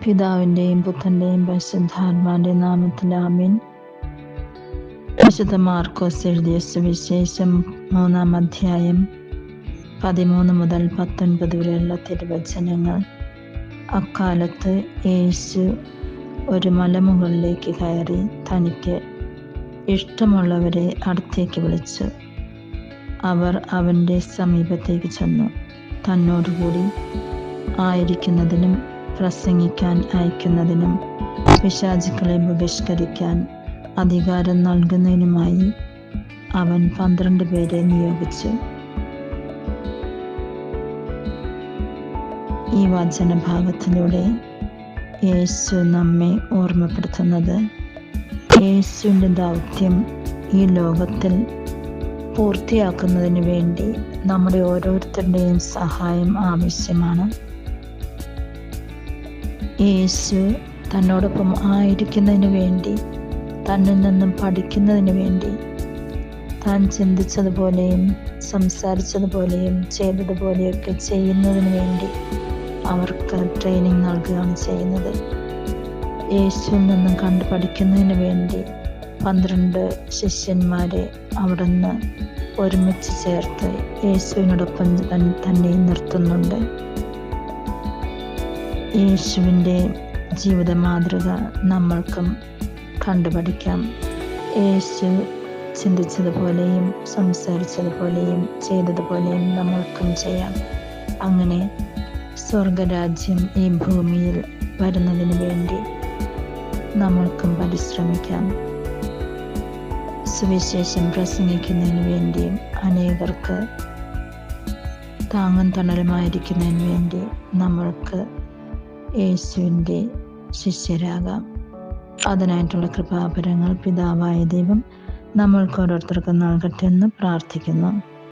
പിതാവിൻ്റെയും പുത്രൻ്റെയും പരിശുദ്ധാത്മാവിൻ്റെ നാമത്തിൽ ആമേൻ. വിശുദ്ധ മാർക്കോസ് എഴുതിയ സുവിശേഷം 3-ാം അധ്യായം 13 മുതൽ 19 വരെയുള്ള തിരുവചനങ്ങൾ. അക്കാലത്ത് യേശു ഒരു മലമുകളിലേക്ക് കയറി തനിക്ക് ഇഷ്ടമുള്ളവരെ അടുത്തേക്ക് വിളിച്ചു. അവർ അവൻ്റെ സമീപത്തേക്ക് ചെന്നു. തന്നോടുകൂടി ആയിരിക്കുന്നതിനും പ്രസംഗിക്കാൻ അയക്കുന്നതിനും പിശാചുക്കളെ ബഹിഷ്കരിക്കാൻ അധികാരം നൽകുന്നതിനുമായി അവൻ 12 പേരെ നിയോഗിച്ചു. ഈ വചനഭാഗത്തിലൂടെ യേശു നമ്മെ ഓർമ്മപ്പെടുത്തുന്നത് യേശുവിൻ്റെ ദൗത്യം ഈ ലോകത്തിൽ പൂർത്തിയാക്കുന്നതിന് വേണ്ടി നമ്മുടെ ഓരോരുത്തരുടെയും സഹായം ആവശ്യമാണ്. യേശു തന്നോടൊപ്പം ആയിരിക്കുന്നതിന് വേണ്ടി, തന്നിൽ നിന്നും പഠിക്കുന്നതിന് വേണ്ടി, താൻ ചിന്തിച്ചതുപോലെയും സംസാരിച്ചതുപോലെയും ചെയ്തതുപോലെയൊക്കെ ചെയ്യുന്നതിന് വേണ്ടി അവർക്ക് ട്രെയിനിങ് നൽകുകയാണ് ചെയ്യുന്നത്. യേശുവിൽ നിന്നും കണ്ടു പഠിക്കുന്നതിന് വേണ്ടി 12 ശിഷ്യന്മാരെ അവിടുന്ന് ഒരുമിച്ച് ചേർത്ത് യേശുവിനോടൊപ്പം തന്നെ നിർത്തുന്നുണ്ട്. യേശുവിൻ്റെ ജീവിത മാതൃക നമ്മൾക്കും കണ്ടുപഠിക്കാം. യേശു ചിന്തിച്ചതുപോലെയും സംസാരിച്ചതുപോലെയും ചെയ്തതുപോലെയും നമ്മൾക്കും ചെയ്യാം. അങ്ങനെ സ്വർഗരാജ്യം ഈ ഭൂമിയിൽ വരുന്നതിന് വേണ്ടി നമ്മൾക്കും പരിശ്രമിക്കാം. സുവിശേഷം പ്രസംഗിക്കുന്നതിന് വേണ്ടിയും അനേകർക്ക് താങ്ങും തണലുമായിരിക്കുന്നതിന് വേണ്ടി നമ്മൾക്ക് യേശുവിൻ്റെ ശിഷ്യരാകാം. അതിനായിട്ടുള്ള കൃപാവരങ്ങൾ പിതാവായ ദൈവം നമ്മൾക്ക് ഓരോരുത്തർക്കും നൽകട്ടെ എന്ന് പ്രാർത്ഥിക്കുന്നു.